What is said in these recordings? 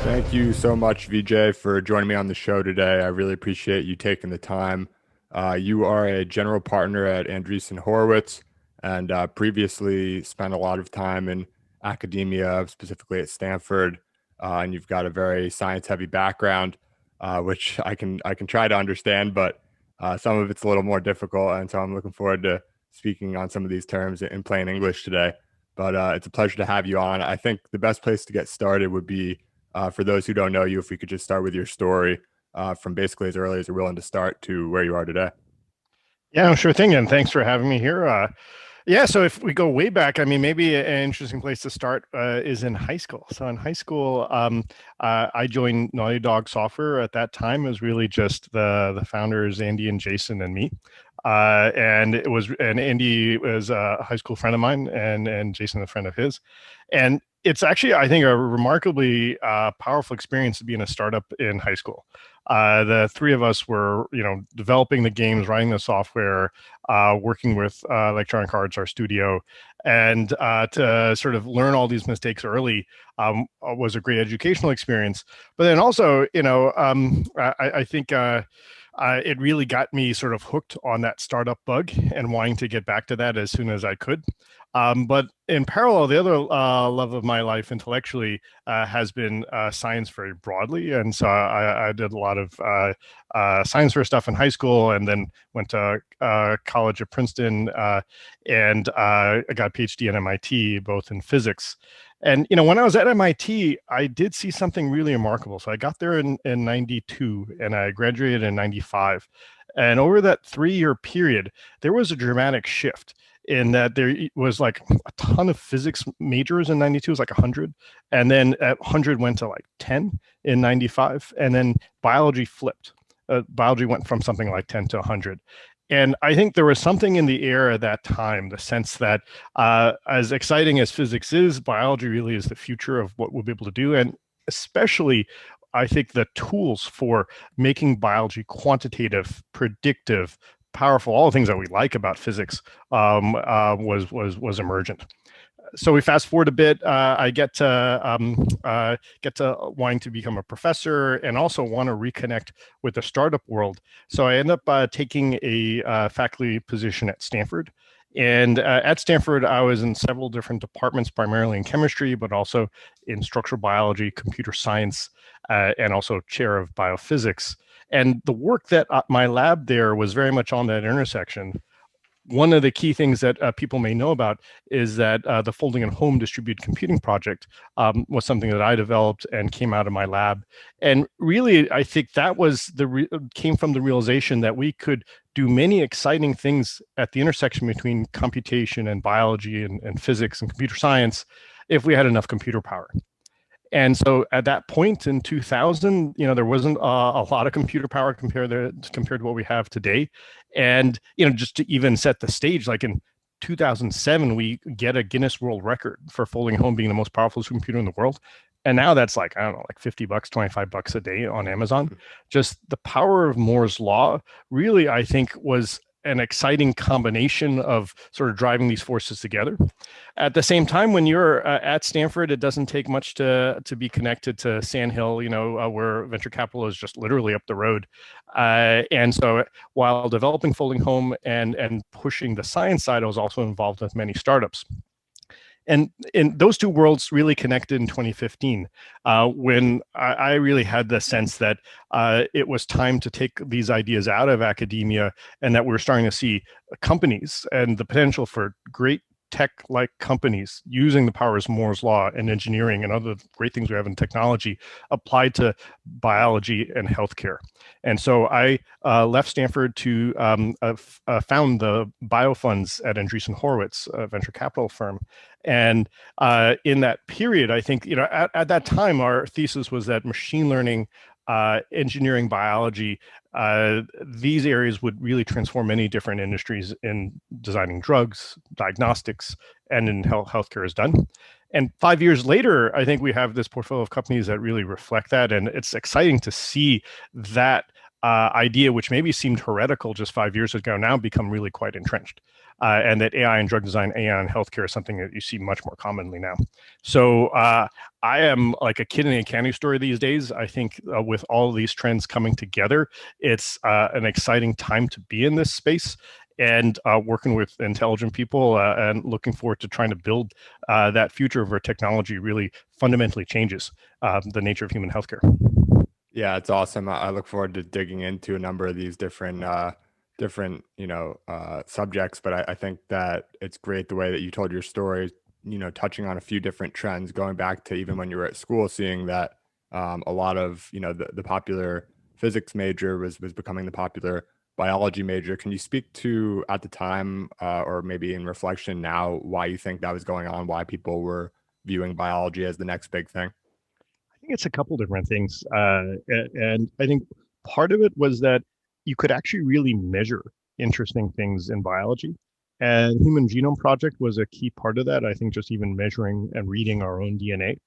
Thank you so much, Vijay, for joining me on the show today. I really appreciate you taking the time. You are a general partner at Andreessen Horowitz and previously spent a lot of time in academia, specifically at Stanford. And you've got a very science-heavy background, which I can try to understand, but some of it's a little more difficult. And so I'm looking forward to speaking on some of these terms in plain English today. But it's a pleasure to have you on. I think the best place to get started would be for those who don't know you, if we could just start with your story from basically as early as you're willing to start to where you are today. Yeah, sure thing. And thanks for having me here. Yeah, so if we go way back, I mean, maybe an interesting place to start is in high school. So in high school, I joined Naughty Dog Software. At that time, it was really just the founders, Andy and Jason and me. And Andy was a high school friend of mine, and Jason a friend of his. And it's actually, I think, a remarkably powerful experience to be in a startup in high school. The three of us were, developing the games, writing the software, working with Electronic Arts, our studio, and to sort of learn all these mistakes early was a great educational experience. But then also, I think it really got me sort of hooked on that startup bug and wanting to get back to that as soon as I could. But in parallel, the other love of my life intellectually has been science very broadly. And so I did a lot of science fair stuff in high school, and then went to college at Princeton, and I got a PhD at MIT, both in physics. And, when I was at MIT, I did see something really remarkable. So I got there in 92 and I graduated in 95. And over that 3-year period, there was a dramatic shift in that there was like a ton of physics majors in 92, it was like 100. And then at 100 went to like 10 in 95. And then biology flipped. Biology went from something like 10 to 100. And I think there was something in the air at that time, the sense that as exciting as physics is, biology really is the future of what we'll be able to do. And especially, I think the tools for making biology quantitative, predictive, powerful, all the things that we like about physics was emergent. So we fast forward a bit. I get to wanting to become a professor and also want to reconnect with the startup world. So I end up taking a faculty position at Stanford. And at Stanford, I was in several different departments, primarily in chemistry, but also in structural biology, computer science, and also chair of biophysics. And the work that my lab there was very much on that intersection. One of the key things that people may know about is that the folding and home distributed computing project was something that I developed and came out of my lab. And really, I think that was came from the realization that we could do many exciting things at the intersection between computation and biology and physics and computer science if we had enough computer power. And so at that point in 2000, there wasn't a lot of computer power compared to what we have today. And, just to even set the stage, like in 2007, we get a Guinness World Record for folding home being the most powerful computer in the world. And now that's like, I don't know, like $50, $25 a day on Amazon. Just the power of Moore's law really, I think, was an exciting combination of sort of driving these forces together. At the same time, when you're at Stanford, it doesn't take much to be connected to Sand Hill, where venture capital is just literally up the road. And so while developing Folding Home and pushing the science side, I was also involved with many startups. And those two worlds really connected in 2015, when I really had the sense that it was time to take these ideas out of academia, and that we were starting to see companies and the potential for great tech-like companies using the powers of Moore's law and engineering and other great things we have in technology applied to biology and healthcare. And so I left Stanford to found the biofunds at Andreessen Horowitz, a venture capital firm. And in that period, I think, at that time, our thesis was that machine learning, engineering, biology, these areas would really transform many different industries in designing drugs, diagnostics, and in healthcare is done. And 5 years later, I think we have this portfolio of companies that really reflect that. And it's exciting to see that idea, which maybe seemed heretical just 5 years ago, now become really quite entrenched. And that AI in drug design, AI in healthcare is something that you see much more commonly now. So I am like a kid in a candy store these days. I think with all of these trends coming together, it's an exciting time to be in this space and working with intelligent people and looking forward to trying to build that future where technology really fundamentally changes the nature of human healthcare. Yeah, it's awesome. I look forward to digging into a number of these different, subjects. But I think that it's great the way that you told your story, touching on a few different trends, going back to even when you were at school, seeing that a lot of, the popular physics major was becoming the popular biology major. Can you speak to at the time, or maybe in reflection now, why you think that was going on, why people were viewing biology as the next big thing? I think it's a couple different things. And I think part of it was that you could actually really measure interesting things in biology. And Human Genome Project was a key part of that. I think just even measuring and reading our own DNA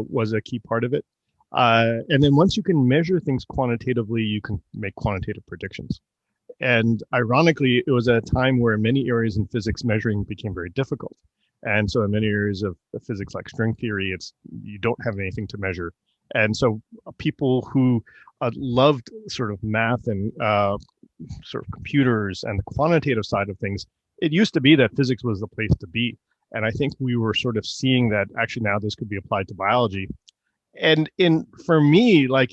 was a key part of it. And then once you can measure things quantitatively, you can make quantitative predictions. And ironically, it was a time where many areas in physics measuring became very difficult. And so in many areas of physics like string theory, it's you don't have anything to measure. And so people who loved sort of math and sort of computers and the quantitative side of things, it used to be that physics was the place to be. And I think we were sort of seeing that actually now this could be applied to biology. And in for me, like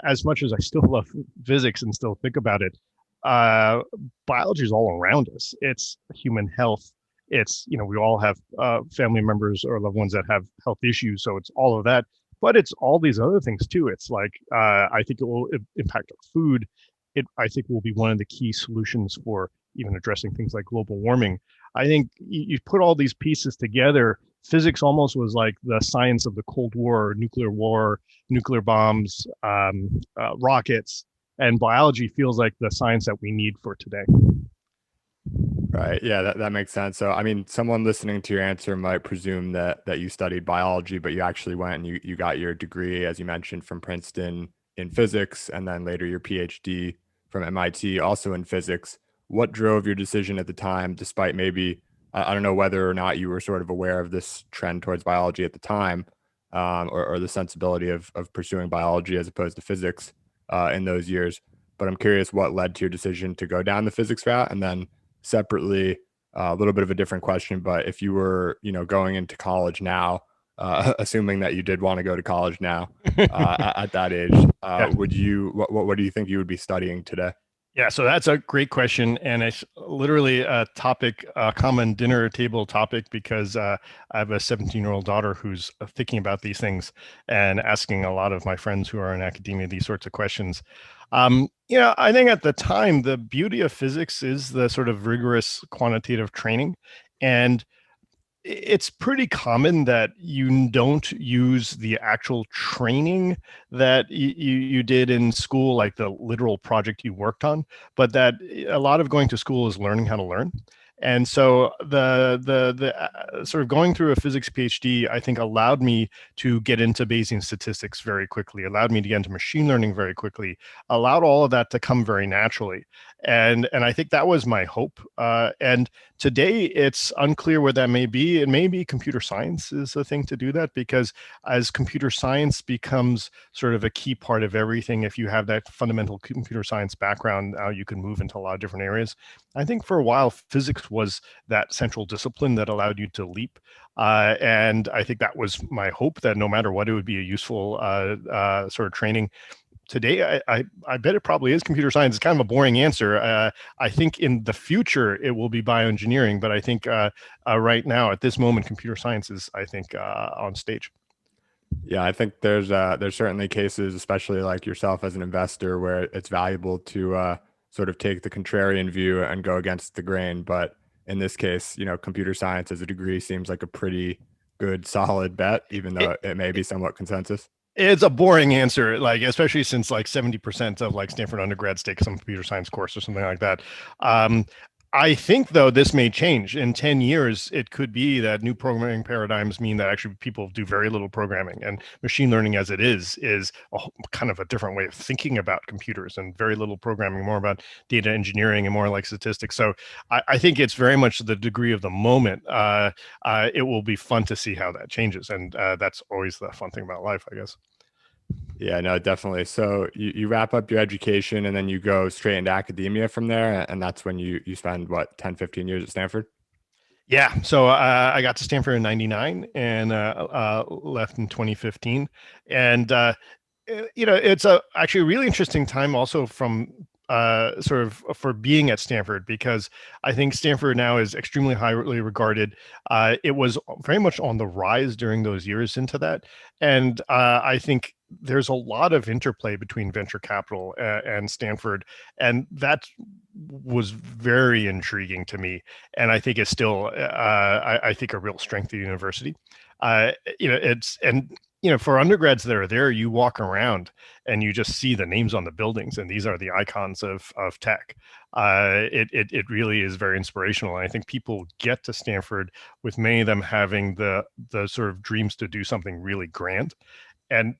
as much as I still love physics and still think about it, uh, biology is all around us. It's human health. It's, we all have family members or loved ones that have health issues. So it's all of that. But it's all these other things too. It's like, I think it will impact our food. I think will be one of the key solutions for even addressing things like global warming. I think you put all these pieces together. Physics almost was like the science of the Cold War, nuclear bombs, rockets, and biology feels like the science that we need for today. Right. Yeah, that makes sense. So, I mean, someone listening to your answer might presume that you studied biology, but you actually went and you got your degree, as you mentioned, from Princeton in physics, and then later your PhD from MIT, also in physics. What drove your decision at the time, despite maybe, I don't know whether or not you were sort of aware of this trend towards biology at the time, or the sensibility of pursuing biology as opposed to physics in those years. But I'm curious what led to your decision to go down the physics route, and then separately, a little bit of a different question, but if you were, going into college now, assuming that you did want to go to college now, at that age, Yeah. what do you think you would be studying today? Yeah, so that's a great question, and it's literally a topic, a common dinner table topic, because I have a 17-year-old daughter who's thinking about these things and asking a lot of my friends who are in academia these sorts of questions. I think at the time, the beauty of physics is the sort of rigorous quantitative training, and it's pretty common that you don't use the actual training that you did in school, like the literal project you worked on, but that a lot of going to school is learning how to learn. And so the sort of going through a physics PhD, I think, allowed me to get into Bayesian statistics very quickly, allowed me to get into machine learning very quickly, allowed all of that to come very naturally. And I think that was my hope. And today, it's unclear what that may be. It may be computer science is the thing to do that, because as computer science becomes sort of a key part of everything, if you have that fundamental computer science background, now you can move into a lot of different areas. I think for a while, physics was that central discipline that allowed you to leap. And I think that was my hope, that no matter what, it would be a useful sort of training. Today, I bet it probably is computer science. It's kind of a boring answer. I think in the future it will be bioengineering, but I think right now at this moment, computer science is, I think, on stage. Yeah, I think there's certainly cases, especially like yourself as an investor, where it's valuable to sort of take the contrarian view and go against the grain. But in this case, computer science as a degree seems like a pretty good, solid bet, even It, though it may be somewhat consensus. it's a boring answer, like especially since like 70% of like Stanford undergrads take some computer science course or something like that. Um, I think, though, this may change. In 10 years, it could be that new programming paradigms mean that actually people do very little programming, and machine learning as it is kind of a different way of thinking about computers, and very little programming, more about data engineering and more like statistics. So I think it's very much the degree of the moment. It will be fun to see how that changes. And that's always the fun thing about life, I guess. Yeah, no, definitely. So you wrap up your education and then you go straight into academia from there. And that's when you spend what, 10, 15 years at Stanford? Yeah, so I got to Stanford in '99 and left in 2015, and it's actually a really interesting time also from sort of for being at Stanford, because I think Stanford now is extremely highly regarded. It was very much on the rise during those years into that, and I think there's a lot of interplay between venture capital and Stanford, and that was very intriguing to me, and I think it's still I think a real strength of the university. It's and for undergrads that are there, you walk around and you just see the names on the buildings, and these are the icons of tech. It really is very inspirational, and I think people get to Stanford with many of them having the sort of dreams to do something really grand, and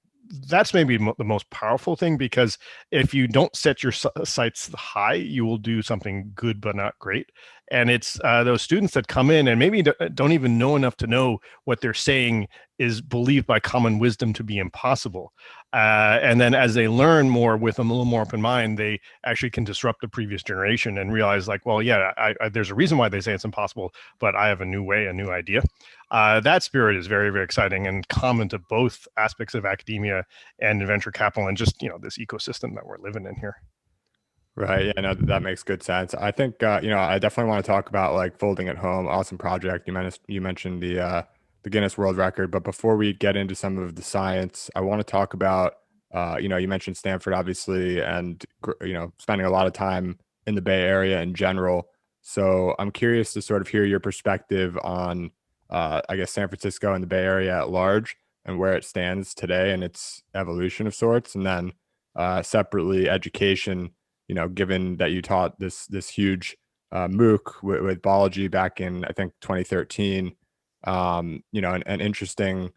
that's maybe the most powerful thing, because if you don't set your sights high, you will do something good but not great. And it's those students that come in and maybe don't even know enough to know what they're saying is believed by common wisdom to be impossible. And then as they learn more with a little more open mind, they actually can disrupt the previous generation and realize, like, well, yeah, there's a reason why they say it's impossible, but I have a new way, a new idea. That spirit is very, very exciting and common to both aspects of academia and venture capital, and just this ecosystem that we're living in here. Right. Yeah, no, that makes good sense. I think I definitely want to talk about like folding at home. Awesome project. You mentioned the Guinness World Record, but before we get into some of the science, I want to talk about you mentioned Stanford obviously, and spending a lot of time in the Bay Area in general. So I'm curious to sort of hear your perspective on I guess San Francisco and the Bay Area at large and where it stands today and its evolution of sorts, and then separately education, given that you taught this huge MOOC with biology back in I think 2013, an interesting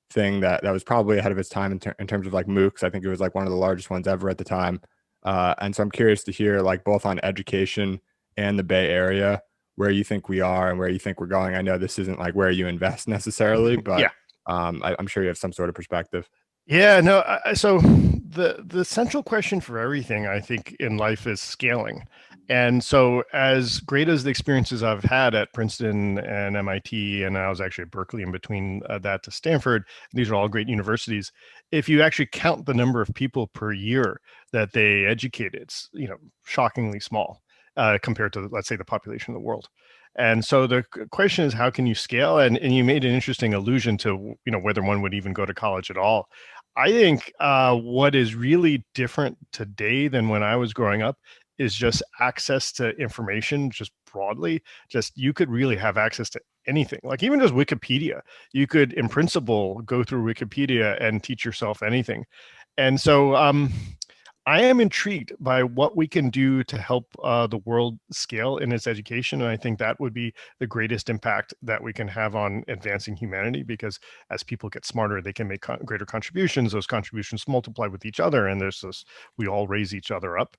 thing that was probably ahead of its time in terms of like MOOCs. I think it was like one of the largest ones ever at the time. And so I'm curious to hear like both on education and the Bay Area where you think we are and where you think we're going. I know this isn't like where you invest necessarily, but Yeah. I'm sure you have some sort of perspective. Yeah, no. So the central question for everything, I think, in life is scaling. And so, as great as the experiences I've had at Princeton and MIT, and I was actually at Berkeley in between that to Stanford, these are all great universities. If you actually count the number of people per year that they educate, it's shockingly small compared to, let's say, the population of the world. And so the question is, how can you scale? And you made an interesting allusion to whether one would even go to college at all. I think what is really different today than when I was growing up is just access to information, just broadly. Just you could really have access to anything, like even just Wikipedia. You could, in principle, go through Wikipedia and teach yourself anything. And so I am intrigued by what we can do to help the world scale in its education. And I think that would be the greatest impact that we can have on advancing humanity, because as people get smarter, they can make greater contributions. Those contributions multiply with each other, and there's this, we all raise each other up.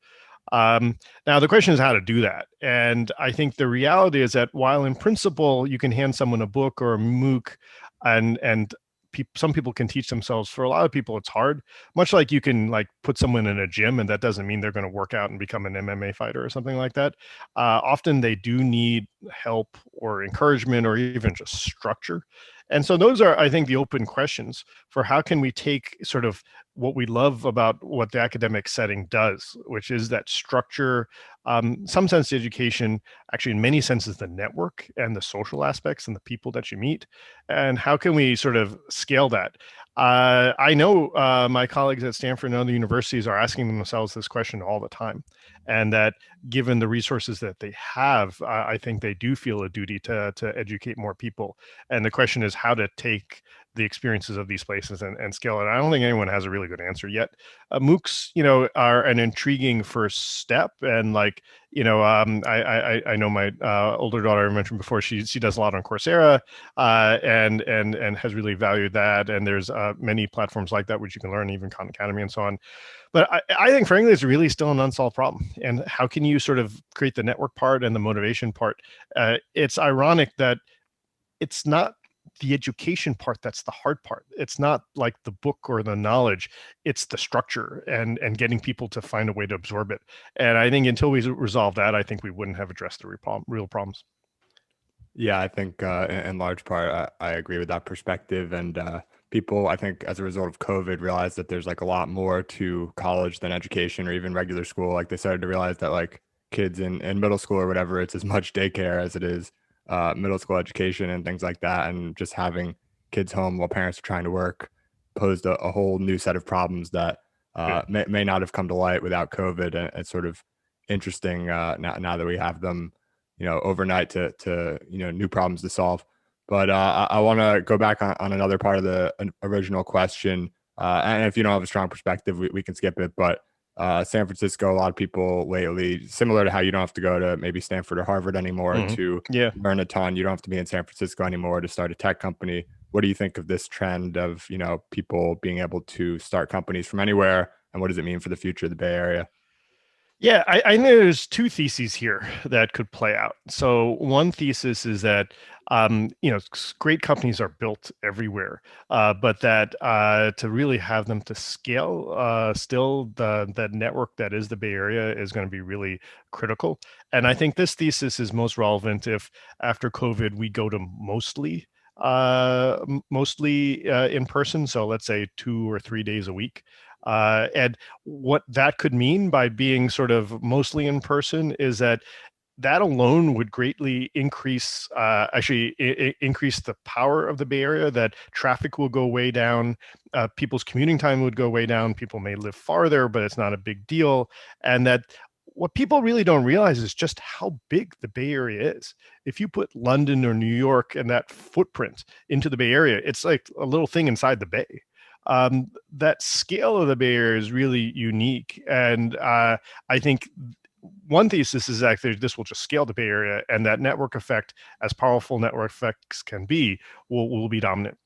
Now, the question is how to do that. And I think the reality is that while in principle, you can hand someone a book or a MOOC, and some people can teach themselves. For a lot of people, it's hard. Much like you can like put someone in a gym, and that doesn't mean they're going to work out and become an MMA fighter or something like that. Often they do need help or encouragement or even just structure. And so those are, I think, the open questions for how can we take sort of what we love about what the academic setting does, which is that structure, some sense education, actually in many senses the network and the social aspects and the people that you meet, and how can we sort of scale that? I know my colleagues at Stanford and other universities are asking themselves this question all the time. and that given the resources that they have, I think they do feel a duty to educate more people. And the question is how to take the experiences of these places and scale it. I don't think anyone has a really good answer yet. MOOCs, are an intriguing first step, and like, I know my older daughter I mentioned before. She does a lot on Coursera, and has really valued that. And there's many platforms like that which you can learn, even Khan Academy and so on. But I think, frankly, it's really still an unsolved problem. And how can you sort of create the network part and the motivation part? It's ironic that it's not the education part that's the hard part. It's not like the book or the knowledge. It's the structure and getting people to find a way to absorb it. And I think until we resolve that, I think we wouldn't have addressed the real problems. Yeah, I think in large part, I agree with that perspective. And people, I think, as a result of COVID, realized that there's like a lot more to college than education or even regular school. Like they started to realize that like kids in middle school or whatever, it's as much daycare as it is middle school education and things like that. And just having kids home while parents are trying to work posed a whole new set of problems that Yeah. may not have come to light without COVID. And it's sort of interesting now that we have them overnight to new problems to solve. But I want to go back on another part of the original question. And if you don't have a strong perspective, we can skip it. But San Francisco, a lot of people lately, similar to how you don't have to go to maybe Stanford or Harvard anymore to Yeah. learn a ton. You don't have to be in San Francisco anymore to start a tech company. What do you think of this trend of, people being able to start companies from anywhere? And what does it mean for the future of the Bay Area? Yeah, I know there's two theses here that could play out. So one thesis is that great companies are built everywhere, but that to really have them to scale, still the network that is the Bay Area is going to be really critical. And I think this thesis is most relevant if after COVID we go to mostly in person. So let's say 2 or 3 days a week. And what that could mean by being sort of mostly in person is that alone would greatly increase, increase the power of the Bay Area. That traffic will go way down, people's commuting time would go way down. People may live farther, but it's not a big deal. And that what people really don't realize is just how big the Bay Area is. If you put London or New York and that footprint into the Bay Area, it's like a little thing inside the Bay. That scale of the Bay Area is really unique. And I think one thesis is actually this will just scale the Bay Area, and that network effect, as powerful network effects can be, will be dominant.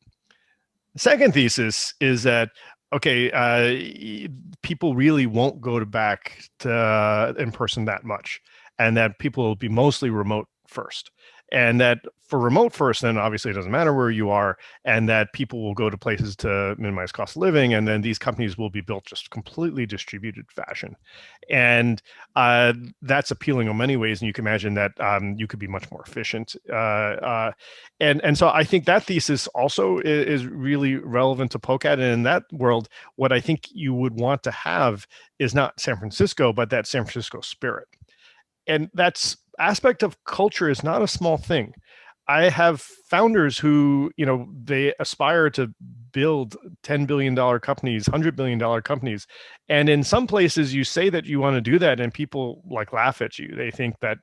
The second thesis is that, okay, people really won't go back to in person that much, and that people will be mostly remote first. And that for remote first, then obviously it doesn't matter where you are, and that people will go to places to minimize cost of living, and then these companies will be built just completely distributed fashion. And that's appealing in many ways, and you can imagine that you could be much more efficient. And so I think that thesis also is really relevant to poke at. And in that world, what I think you would want to have is not San Francisco, but that San Francisco spirit. And that's aspect of culture is not a small thing. I have founders who, they aspire to build $10 billion companies, $100 billion companies. And in some places you say that you want to do that and people like laugh at you. They think that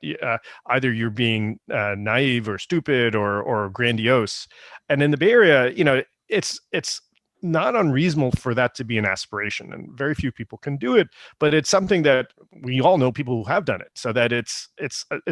either you're being naive or stupid or grandiose. And in the Bay Area, it's not unreasonable for that to be an aspiration, and very few people can do it, but it's something that we all know people who have done it, so that it's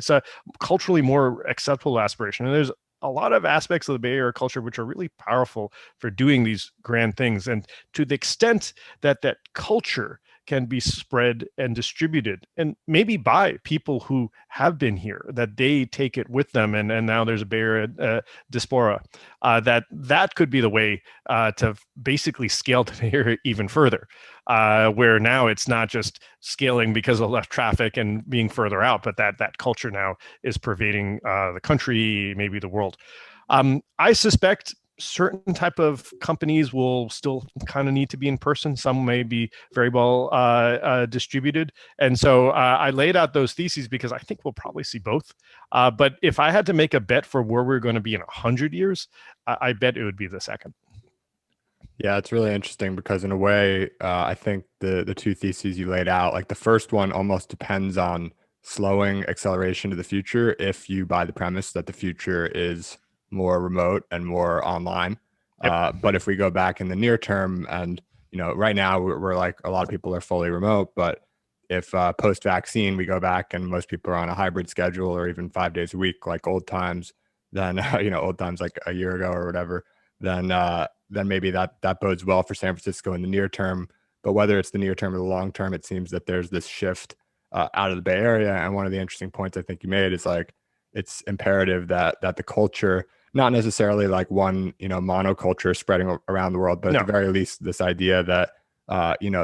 a culturally more acceptable aspiration. And there's a lot of aspects of the Bay Area culture which are really powerful for doing these grand things. And to the extent that that culture can be spread and distributed, and maybe by people who have been here, that they take it with them, and now there's a Bay Area diaspora, that could be the way to basically scale the Bay Area even further, where now it's not just scaling because of less traffic and being further out, but that culture now is pervading the country, maybe the world. I suspect certain type of companies will still kind of need to be in person. Some may be very well distributed. And so I laid out those theses because I think we'll probably see both. But if I had to make a bet for where we're going to be in 100 years, I bet it would be the second. Yeah, it's really interesting because in a way, I think the two theses you laid out, like the first one almost depends on slowing acceleration to the future if you buy the premise that the future is more remote and more online. Yep. But if we go back in the near term, and right now we're like a lot of people are fully remote, but if post-vaccine we go back and most people are on a hybrid schedule or even 5 days a week, like old times, then old times like a year ago or whatever, then maybe that bodes well for San Francisco in the near term. But whether it's the near term or the long term, it seems that there's this shift out of the Bay Area. And one of the interesting points I think you made is like it's imperative that the culture, not necessarily like one monoculture spreading around the world, but at the No. very least, this idea that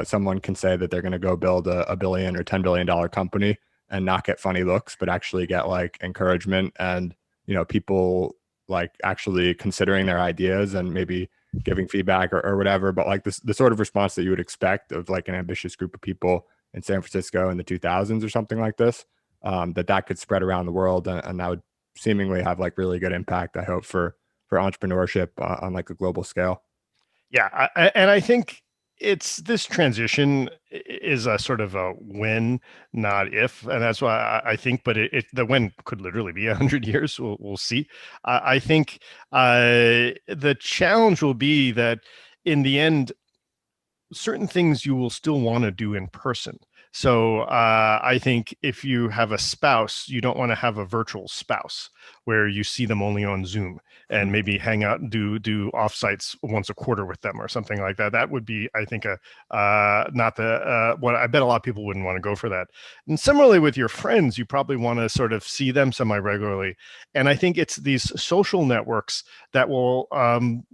someone can say that they're going to go build a billion or $10 billion company and not get funny looks, but actually get like encouragement and people like actually considering their ideas and maybe giving feedback or whatever. But like this, the sort of response that you would expect of like an ambitious group of people in San Francisco in the 2000s or something like this, that could spread around the world, and that would seemingly have like really good impact, I hope, for entrepreneurship on like a global scale. Yeah, and I think it's this transition is a sort of a when, not if, and that's why I think. But the when could literally be 100 years. We'll see. I think the challenge will be that in the end, certain things you will still want to do in person. So I think if you have a spouse, you don't want to have a virtual spouse where you see them only on Zoom and Hmm. maybe hang out and do offsites once a quarter with them or something like that. That would be, I think, a not the what I bet a lot of people wouldn't want to go for that. And similarly with your friends, you probably want to sort of see them semi regularly. And I think it's these social networks that will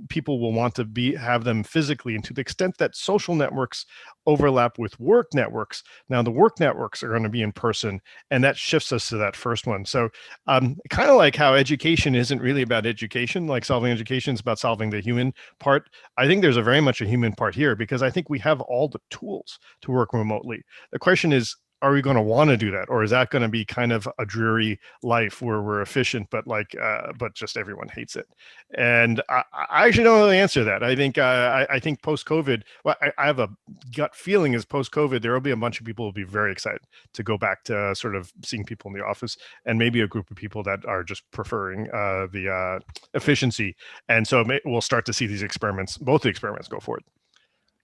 people will want to have them physically, and to the extent that social networks overlap with work networks, now the work networks are going to be in person, and that shifts us to that first one. So kind of like how education isn't really about education, like solving education is about solving the human part. I think there's a very much a human part here, because I think we have all the tools to work remotely. The question is, are we going to want to do that, or is that going to be kind of a dreary life where we're efficient but just everyone hates it? And I actually don't know the answer to that. I think post COVID, well, I have a gut feeling is post COVID there will be a bunch of people who will be very excited to go back to sort of seeing people in the office, and maybe a group of people that are just preferring the efficiency. And so we'll start to see these experiments, both the experiments, go forward.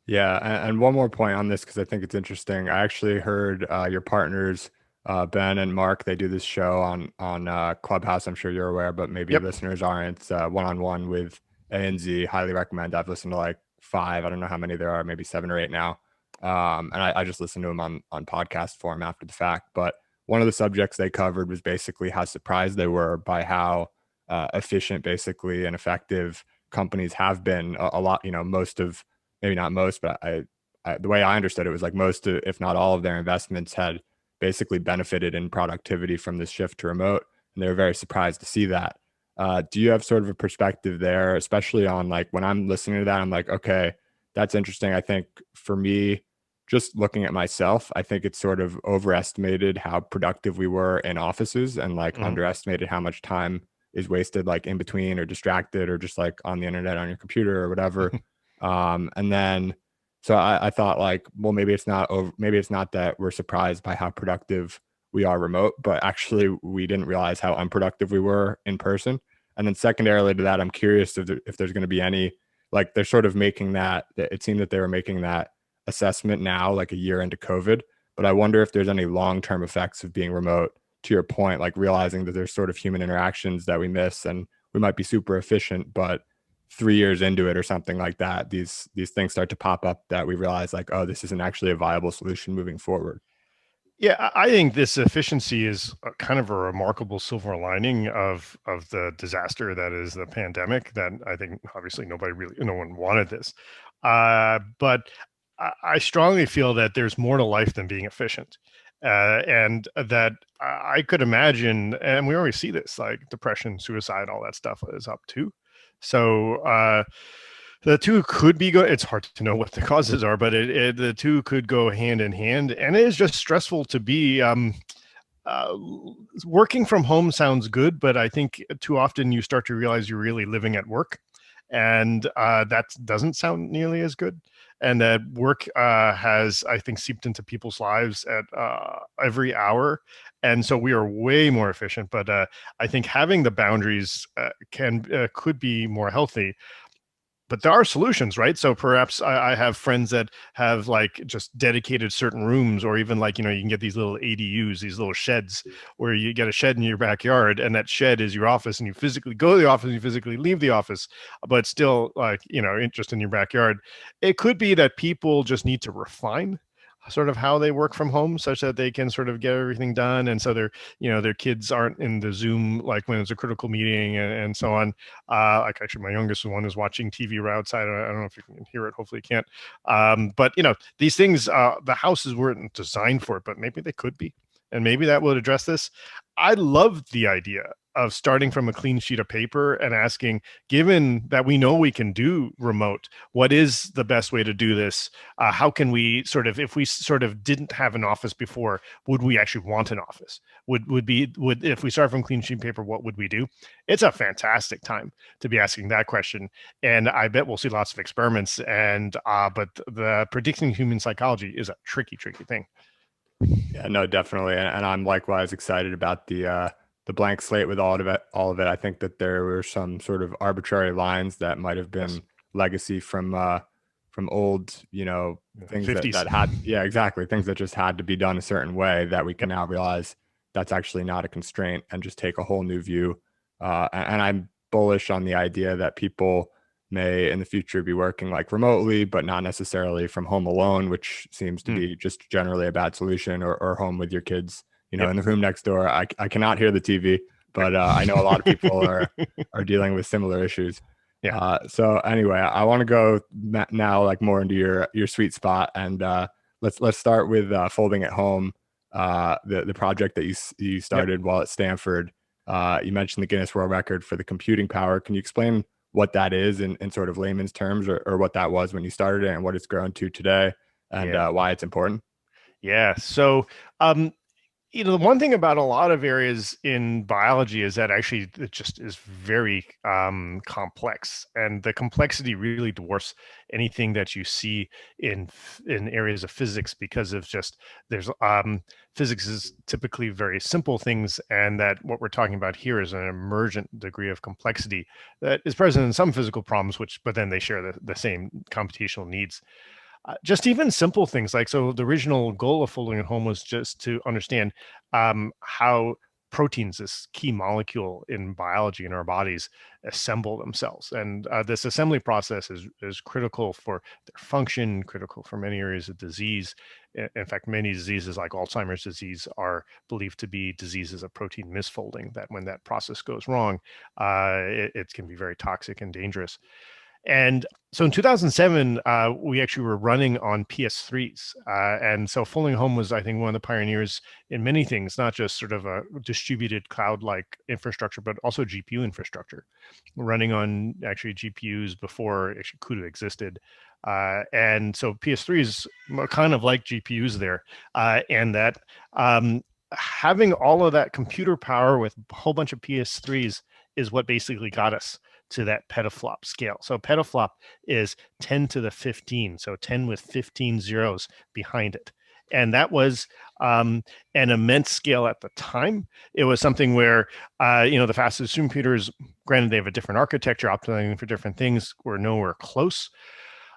Yeah, and one more point on this because I think it's interesting. I actually heard your partners, Ben and Mark. They do this show on Clubhouse. I'm sure you're aware, but maybe Yep. listeners aren't. It's one on one with ANZ. Highly recommend. I've listened to like five. I don't know how many there are, maybe seven or eight now. And I just listened to them on podcast form after the fact. But one of the subjects they covered was basically how surprised they were by how efficient, basically, and effective companies have been. A lot, most of maybe not most, but the way I understood it was like most, if not all of their investments had basically benefited in productivity from this shift to remote. And they were very surprised to see that. Do you have sort of a perspective there, especially on like when I'm listening to that, I'm like, okay, that's interesting. I think for me, just looking at myself, I think it's sort of overestimated how productive we were in offices and like Mhm. underestimated how much time is wasted like in between or distracted or just like on the internet on your computer or whatever. And then, so I thought like, well, maybe it's not over, maybe it's not that we're surprised by how productive we are remote, but actually we didn't realize how unproductive we were in person. And then secondarily to that, I'm curious if there's going to be any, like they're sort of making that, it seemed that they were making that assessment now, like a year into COVID, but I wonder if there's any long-term effects of being remote, to your point, like realizing that there's sort of human interactions that we miss and we might be super efficient, but 3 years into it or something like that, these things start to pop up that we realize like, oh, this isn't actually a viable solution moving forward. Yeah, I think this efficiency is kind of a remarkable silver lining of the disaster that is the pandemic. That I think obviously no one wanted this, but I strongly feel that there's more to life than being efficient, and that I could imagine, and we already see this, like depression, suicide, all that stuff is up too. So the two could be good. It's hard to know what the causes are, but the two could go hand in hand. And it is just stressful to be uh, working from home sounds good, but I think too often you start to realize you're really living at work. And that doesn't sound nearly as good. And that work has, I think, seeped into people's lives at every hour. And so we are way more efficient. But I think having the boundaries could be more healthy. But there are solutions, right? So perhaps I have friends that have like just dedicated certain rooms, or even like, you can get these little ADUs, these little sheds, where you get a shed in your backyard, and that shed is your office, and you physically go to the office and you physically leave the office, but still, like, just in your backyard. It could be that people just need to refine sort of how they work from home, such that they can sort of get everything done, and so their kids aren't in the Zoom like when it's a critical meeting, and so on. Like, actually, my youngest one is watching TV right outside. I don't know if you can hear it. Hopefully you can't. But these things, the houses weren't designed for it, but maybe they could be, and maybe that would address this. I love the idea of starting from a clean sheet of paper and asking, given that we know we can do remote, what is the best way to do this? How can we sort of, if we sort of didn't have an office before, would we actually want an office? Would if we start from clean sheet paper, what would we do? It's a fantastic time to be asking that question, and I bet we'll see lots of experiments. And but the predicting human psychology is a tricky thing. Yeah, no, definitely, and I'm likewise excited about the blank slate with all of it. All of it. I think that there were some sort of arbitrary lines that might have been Yes. legacy from old, things 50s. that had, yeah, exactly, things that just had to be done a certain way that we can Yep. now realize that's actually not a constraint and just take a whole new view. And I'm bullish on the idea that people may in the future be working like remotely, but not necessarily from home alone, which seems to Mm. be just generally a bad solution, or home with your kids, Yep. in the room next door. I cannot hear the TV, but I know a lot of people are dealing with similar issues. Yeah. So anyway, I want to go now like more into your sweet spot, and let's start with folding at home, the project that you Yep. started while at Stanford. You mentioned the Guinness World Record for the computing power. Can you explain what that is in sort of layman's terms, or what that was when you started it and what it's grown to today, and Yeah. why it's important? Yeah. So, um, the one thing about a lot of areas in biology is that actually it just is very complex, and the complexity really dwarfs anything that you see in areas of physics, because of just there's physics is typically very simple things, and that what we're talking about here is an emergent degree of complexity that is present in some physical problems, which but then they share the same computational needs. Just even simple things like, so the original goal of folding at home was just to understand how proteins, this key molecule in biology in our bodies, assemble themselves. And this assembly process is critical for their function, critical for many areas of disease. In fact, many diseases like Alzheimer's disease are believed to be diseases of protein misfolding, that when that process goes wrong, it can be very toxic and dangerous. And so in 2007, we actually were running on PS3s. And so folding home was, I think, one of the pioneers in many things, not just sort of a distributed cloud-like infrastructure, but also GPU infrastructure, running on actually GPUs before actually CUDA existed. And so PS3s are kind of like GPUs there. And that having all of that computer power with a whole bunch of PS3s is what basically got us to that petaflop scale. So petaflop is 10 to the 15, so 10 with 15 zeros behind it. And that was an immense scale at the time. It was something where, the fastest supercomputers, granted they have a different architecture, optimizing for different things, were nowhere close.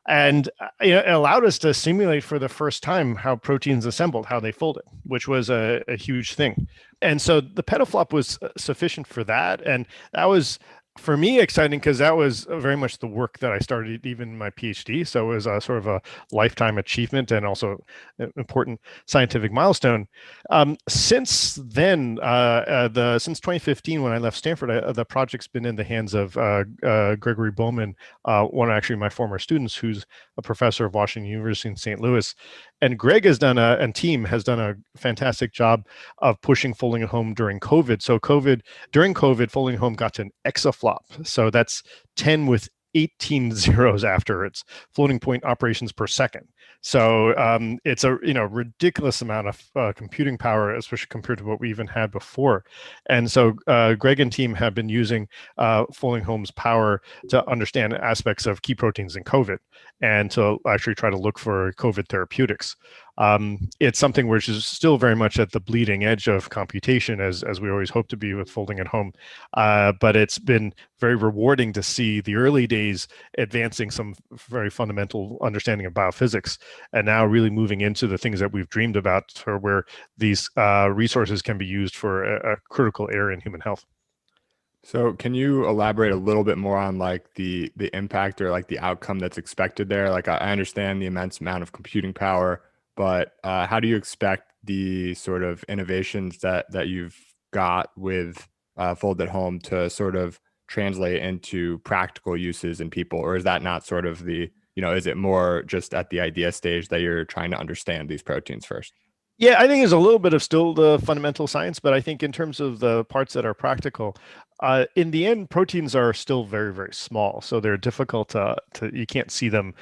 And it allowed us to simulate for the first time how proteins assembled, how they folded, which was a huge thing. And so the petaflop was sufficient for that. And that was, for me, exciting, because that was very much the work that I started even in my PhD. So it was a sort of a lifetime achievement, and also an important scientific milestone. Since then, since 2015, when I left Stanford, the project's been in the hands of Gregory Bowman, one of actually my former students, who's a professor of Washington University in St. Louis. And Greg has done and team has done a fantastic job of pushing folding at home during COVID. So during COVID, folding at home got to an exaflop. So that's 10 with 18 zeros after its floating point operations per second. So it's a ridiculous amount of computing power, especially compared to what we even had before. And so Greg and team have been using Follingholm's power to understand aspects of key proteins in COVID and to actually try to look for COVID therapeutics. It's something which is still very much at the bleeding edge of computation, as we always hope to be with Folding at Home. But it's been very rewarding to see the early days advancing some very fundamental understanding of biophysics, and now really moving into the things that we've dreamed about, for where these resources can be used for a critical area in human health. So can you elaborate a little bit more on like the impact or like the outcome that's expected there? Like I understand the immense amount of computing power, but how do you expect the sort of innovations that you've got with Fold at Home to sort of translate into practical uses in people? Or is that not sort of is it more just at the idea stage that you're trying to understand these proteins first? Yeah, I think there's a little bit of still the fundamental science, but I think in terms of the parts that are practical, in the end, proteins are still very, very small, so they're difficult to you can't see them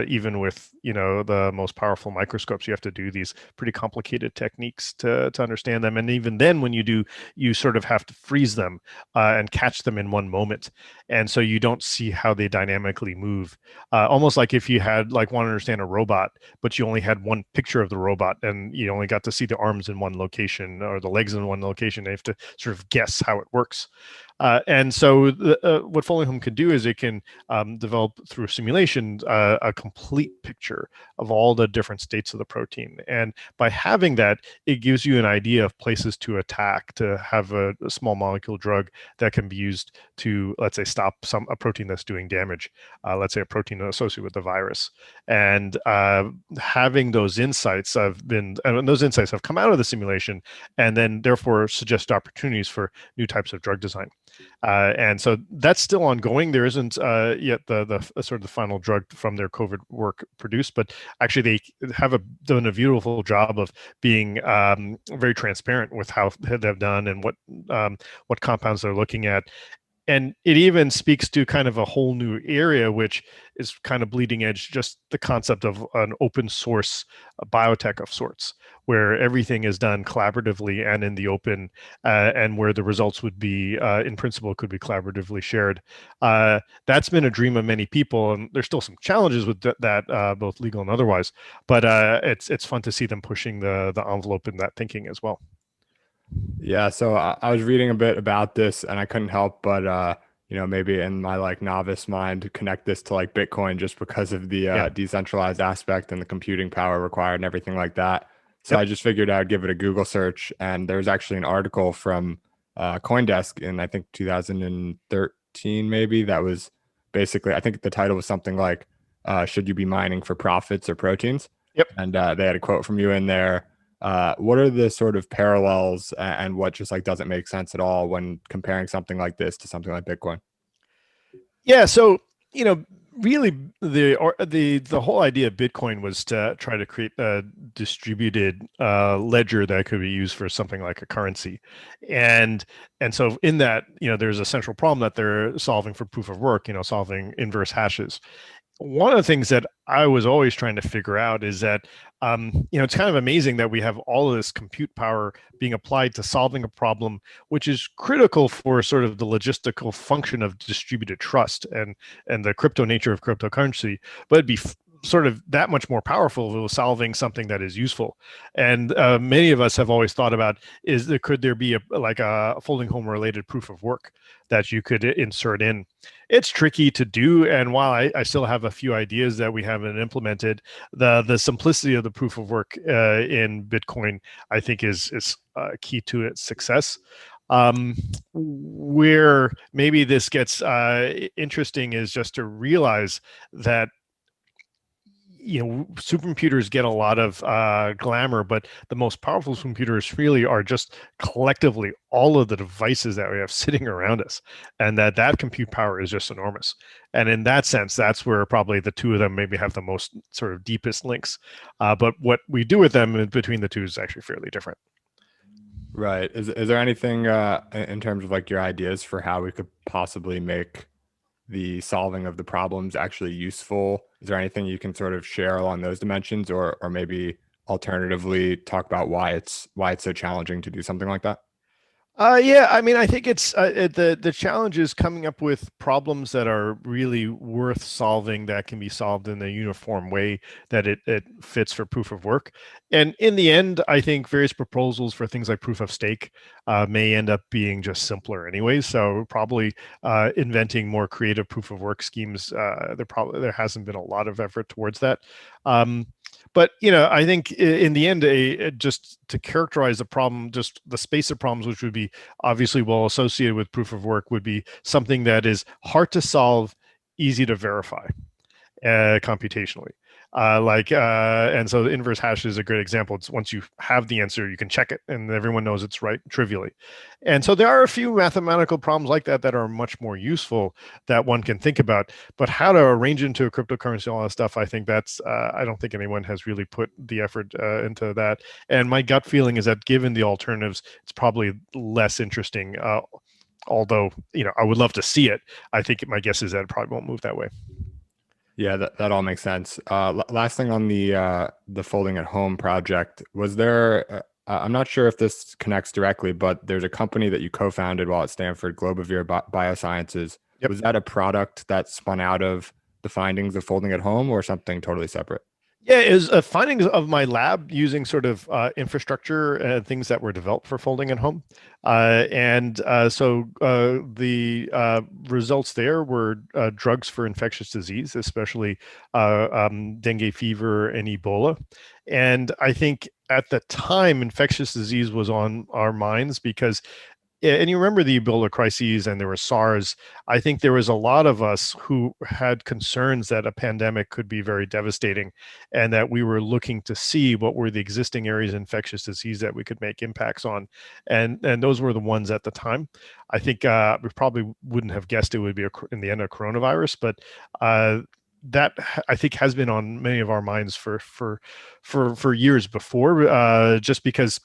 even with the most powerful microscopes. You have to do these pretty complicated techniques to understand them, and even then, when you do, you sort of have to freeze them and catch them in one moment, and so you don't see how they dynamically move. Almost like if you had like want to understand a robot, but you only had one picture of the robot and you only got to see the arms in one location or the legs in one location. You have to sort of guess how it works. And so what Follingham can do is it can develop through simulation a complete picture of all the different states of the protein. And by having that, it gives you an idea of places to attack, to have a small molecule drug that can be used to, let's say, stop a protein that's doing damage, let's say a protein associated with the virus. And having those insights and those insights have come out of the simulation and then therefore suggest opportunities for new types of drug design. And so that's still ongoing. There isn't yet the sort of the final drug from their COVID work produced, but actually they have done a beautiful job of being very transparent with how they've done and what compounds they're looking at. And it even speaks to kind of a whole new area, which is kind of bleeding edge, just the concept of an open source biotech of sorts, where everything is done collaboratively and in the open, and where the results would be, in principle, could be collaboratively shared. That's been a dream of many people, and there's still some challenges with that, both legal and otherwise. But it's fun to see them pushing the envelope in that thinking as well. Yeah, so I was reading a bit about this and I couldn't help but maybe in my like novice mind connect this to like Bitcoin just because of the Yeah. decentralized aspect and the computing power required and everything like that. So Yep. I just figured I'd give it a Google search, and there was actually an article from CoinDesk in I think 2013 maybe that was basically, I think the title was something like should you be mining for profits or proteins? Yep. And they had a quote from you in there. What are the sort of parallels and what just like doesn't make sense at all when comparing something like this to something like Bitcoin? Yeah. So, really the whole idea of Bitcoin was to try to create a distributed ledger that could be used for something like a currency. And so in that, there's a central problem that they're solving for proof of work, solving inverse hashes. One of the things that I was always trying to figure out is that, it's kind of amazing that we have all of this compute power being applied to solving a problem, which is critical for sort of the logistical function of distributed trust and the crypto nature of cryptocurrency. But it'd be sort of that much more powerful if it was solving something that is useful. And many of us have always thought about, could there be like a Follingham related proof of work that you could insert in? It's tricky to do, and while I still have a few ideas that we haven't implemented, the simplicity of the proof of work in Bitcoin, I think, is key to its success. Where maybe this gets interesting is just to realize that supercomputers get a lot of glamour, but the most powerful computers really are just collectively all of the devices that we have sitting around us, and that compute power is just enormous. And in that sense, that's where probably the two of them maybe have the most sort of deepest links. But what we do with them between the two is actually fairly different. Right. Is there anything in terms of like your ideas for how we could possibly make the solving of the problems actually useful? Is there anything you can sort of share along those dimensions, or maybe alternatively talk about why it's so challenging to do something like that? Yeah, I mean, I think it's the challenge is coming up with problems that are really worth solving that can be solved in a uniform way that it fits for proof of work. And in the end, I think various proposals for things like proof of stake may end up being just simpler anyways. So probably inventing more creative proof of work schemes. There hasn't been a lot of effort towards that. Um, but I think in the end, just to characterize the problem, just the space of problems, which would be obviously well associated with proof of work, would be something that is hard to solve, easy to verify computationally. And so the inverse hash is a great example. It's once you have the answer, you can check it and everyone knows it's right trivially. And so there are a few mathematical problems like that that are much more useful that one can think about. But how to arrange into a cryptocurrency, all that stuff, I think I don't think anyone has really put the effort into that. And my gut feeling is that given the alternatives, it's probably less interesting. Although, I would love to see it. I think my guess is that it probably won't move that way. Yeah, that all makes sense. Last thing on the folding at home project, was there? I'm not sure if this connects directly, but there's a company that you co-founded while at Stanford, Globavir Biosciences. Yep. Was that a product that spun out of the findings of folding at home, or something totally separate? Yeah, is findings of my lab using sort of infrastructure and things that were developed for folding at home. The results there were drugs for infectious disease, especially dengue fever and Ebola. And I think at the time, infectious disease was on our minds because and you remember the Ebola crises and there was SARS. I think there was a lot of us who had concerns that a pandemic could be very devastating and that we were looking to see what were the existing areas of infectious disease that we could make impacts on. And those were the ones at the time. I think we probably wouldn't have guessed it would be in the end a coronavirus, but that I think has been on many of our minds for years before, just because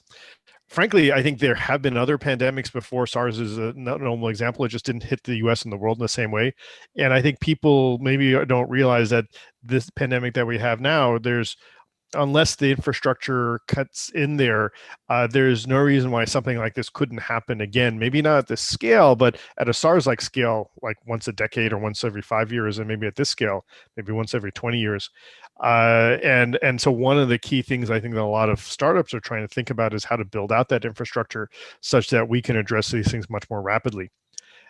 frankly, I think there have been other pandemics before. SARS is a normal example. It just didn't hit the US and the world in the same way. And I think people maybe don't realize that this pandemic that we have now, unless the infrastructure cuts in there, there's no reason why something like this couldn't happen again. Maybe not at this scale, but at a SARS-like scale, like once a decade or once every 5 years, and maybe at this scale, maybe once every 20 years. And so one of the key things I think that a lot of startups are trying to think about is how to build out that infrastructure such that we can address these things much more rapidly.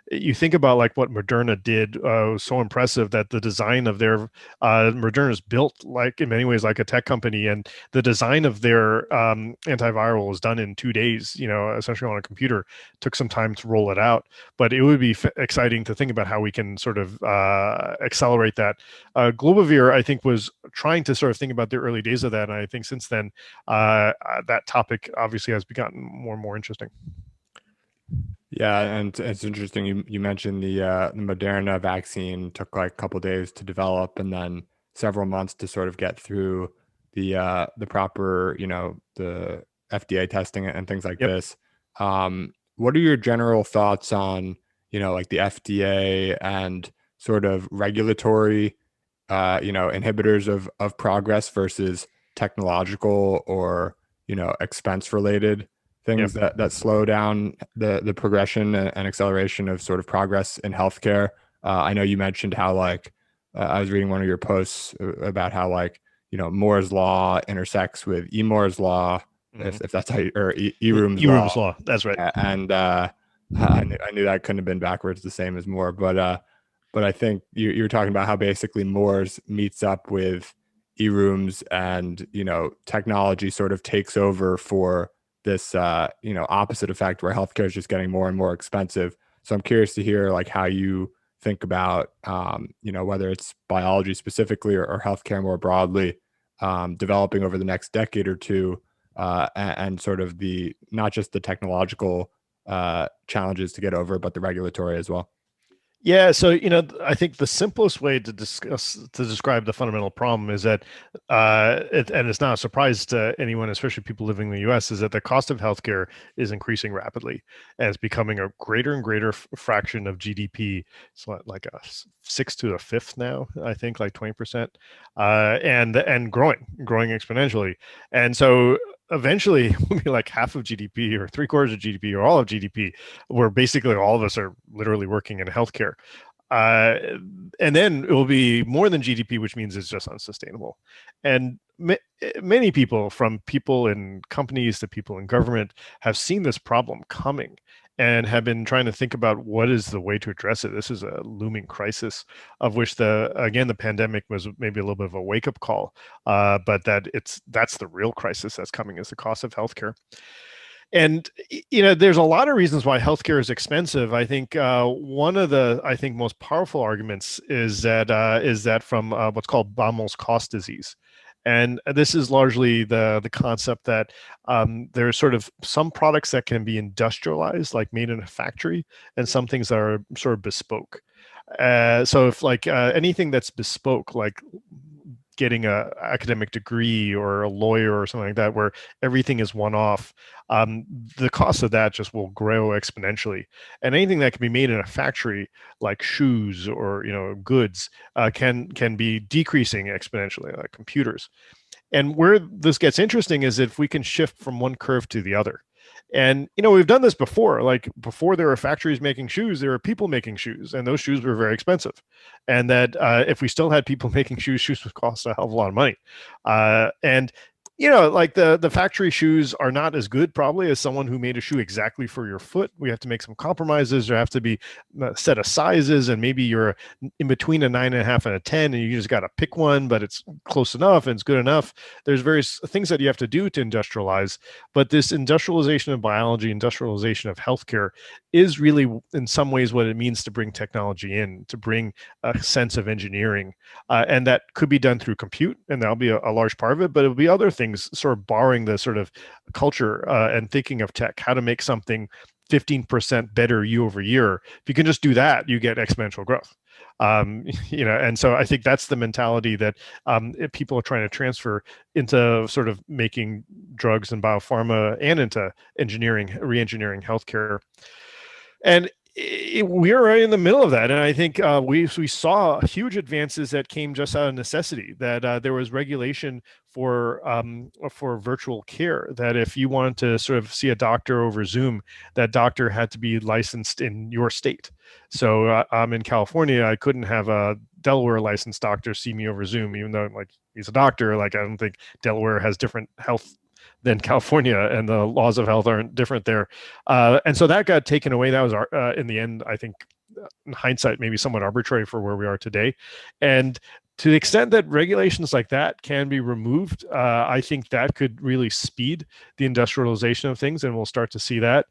You think about like what Moderna did, was so impressive that the design of their Moderna is built like in many ways like a tech company, and the design of their antiviral was done in 2 days, essentially on a computer. Took some time to roll it out, but it would be exciting to think about how we can sort of accelerate that. Globavir, I think, was trying to sort of think about the early days of that, and I think since then that topic obviously has gotten more and more interesting. Yeah, and it's interesting. You mentioned the Moderna vaccine took like a couple days to develop, and then several months to sort of get through the proper, the FDA testing and things like Yep. this. What are your general thoughts on, like the FDA and sort of regulatory, inhibitors of progress versus technological or, expense related Yep. things that slow down the progression and acceleration of sort of progress in healthcare? I know you mentioned how like I was reading one of your posts about how like Moore's law intersects with Moore's law, Mm-hmm. if that's how you, or Eroom's law, Eroom's law. That's right. and I knew that couldn't have been backwards the same as Moore, but I think you were talking about how basically Moore's meets up with Eroom's, and technology sort of takes over for this opposite effect where healthcare is just getting more and more expensive. So I'm curious to hear like how you think about whether it's biology specifically or healthcare more broadly, developing over the next decade or two, and sort of the not just the technological challenges to get over, but the regulatory as well. Yeah, so I think the simplest way to describe the fundamental problem is that, and it's not a surprise to anyone, especially people living in the U.S., is that the cost of healthcare is increasing rapidly, and it's becoming a greater and greater fraction of GDP. It's like a sixth to a fifth now, I think, like 20%, and growing exponentially, and so eventually will be like half of GDP or three-quarters of GDP or all of GDP, where basically all of us are literally working in healthcare. Uh, and then it will be more than GDP, which means it's just unsustainable. And many people, from people in companies to people in government, have seen this problem coming and have been trying to think about what is the way to address it. This is a looming crisis, of which the pandemic was maybe a little bit of a wake up call, but that's the real crisis that's coming, is the cost of healthcare. And there's a lot of reasons why healthcare is expensive. I think one of the most powerful arguments is that from what's called Baumol's cost disease, and this is largely the concept that there's sort of some products that can be industrialized, like made in a factory, and some things that are sort of bespoke. So if like anything that's bespoke, like getting a academic degree or a lawyer or something like that, where everything is one off, the cost of that just will grow exponentially. And anything that can be made in a factory, like shoes or goods, can be decreasing exponentially, like computers. And where this gets interesting is if we can shift from one curve to the other. And we've done this before. Like before there were factories making shoes, there were people making shoes, and those shoes were very expensive. And that if we still had people making shoes, shoes would cost a hell of a lot of money. And like the factory shoes are not as good probably as someone who made a shoe exactly for your foot. We have to make some compromises. There have to be a set of sizes, and maybe you're in between a 9.5 and a 10, and you just got to pick one, but it's close enough and it's good enough. There's various things that you have to do to industrialize, but this industrialization of biology, industrialization of healthcare, is really in some ways what it means to bring technology in, to bring a sense of engineering, and that could be done through compute, and that'll be a large part of it, but it'll be other things, sort of borrowing the sort of culture and thinking of tech, how to make something 15% better year over year. If you can just do that, you get exponential growth. And so I think that's the mentality that people are trying to transfer into sort of making drugs and biopharma, and into re-engineering healthcare. And we are right in the middle of that, and I think we saw huge advances that came just out of necessity. That there was regulation for virtual care. That if you wanted to sort of see a doctor over Zoom, that doctor had to be licensed in your state. So I'm in California. I couldn't have a Delaware licensed doctor see me over Zoom, even though like he's a doctor. Like I don't think Delaware has different health than California, and the laws of health aren't different there. And so that got taken away. That was in the end, I think, in hindsight, maybe somewhat arbitrary for where we are today. And to the extent that regulations like that can be removed, I think that could really speed the industrialization of things, and we'll start to see that.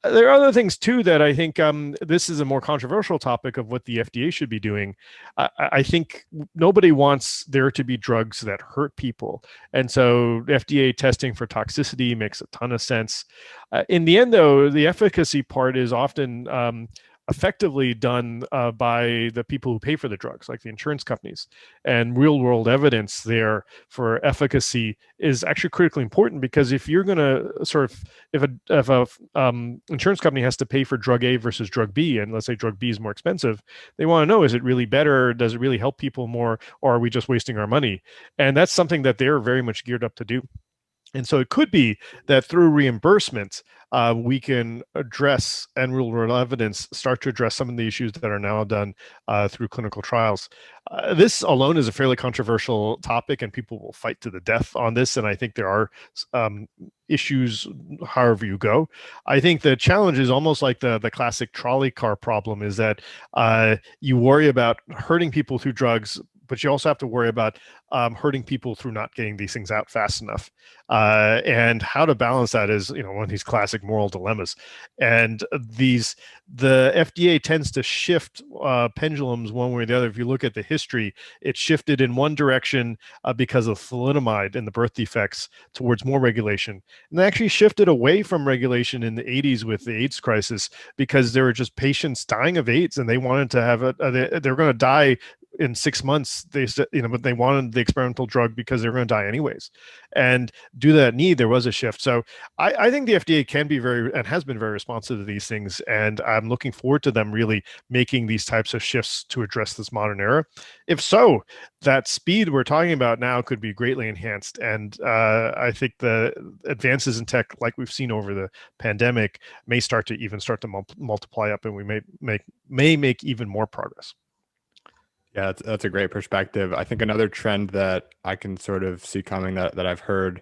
There are other things too that I think this is a more controversial topic of what the FDA should be doing. I think nobody wants there to be drugs that hurt people. And so FDA testing for toxicity makes a ton of sense. In the end, though, the efficacy part is often effectively done by the people who pay for the drugs, like the insurance companies. And real world evidence there for efficacy is actually critically important, because if you're going to sort of, if a insurance company has to pay for drug A versus drug B, and let's say drug B is more expensive, they want to know, is it really better? Does it really help people more? Or are we just wasting our money? And that's something that they're very much geared up to do. And so it could be that through reimbursement, we can address, and real world evidence start to address some of the issues that are now done through clinical trials. This alone is a fairly controversial topic, and people will fight to the death on this. And I think there are issues however you go. I think the challenge is almost like the classic trolley car problem, is that you worry about hurting people through drugs, but you also have to worry about hurting people through not getting these things out fast enough. And how to balance that is, one of these classic moral dilemmas. And the FDA tends to shift pendulums one way or the other. If you look at the history, it shifted in one direction because of thalidomide and the birth defects towards more regulation. And they actually shifted away from regulation in the 80s with the AIDS crisis because there were just patients dying of AIDS and they wanted to have they were going to die in 6 months. They said, but they wanted the experimental drug because they were going to die anyways. And due to that need, there was a shift. So I think the FDA can be very and has been very responsive to these things. And I'm looking forward to them really making these types of shifts to address this modern era. If so, that speed we're talking about now could be greatly enhanced. And I think the advances in tech, like we've seen over the pandemic, may start to multiply up, and we may make even more progress. Yeah, that's a great perspective. I think another trend that I can sort of see coming that I've heard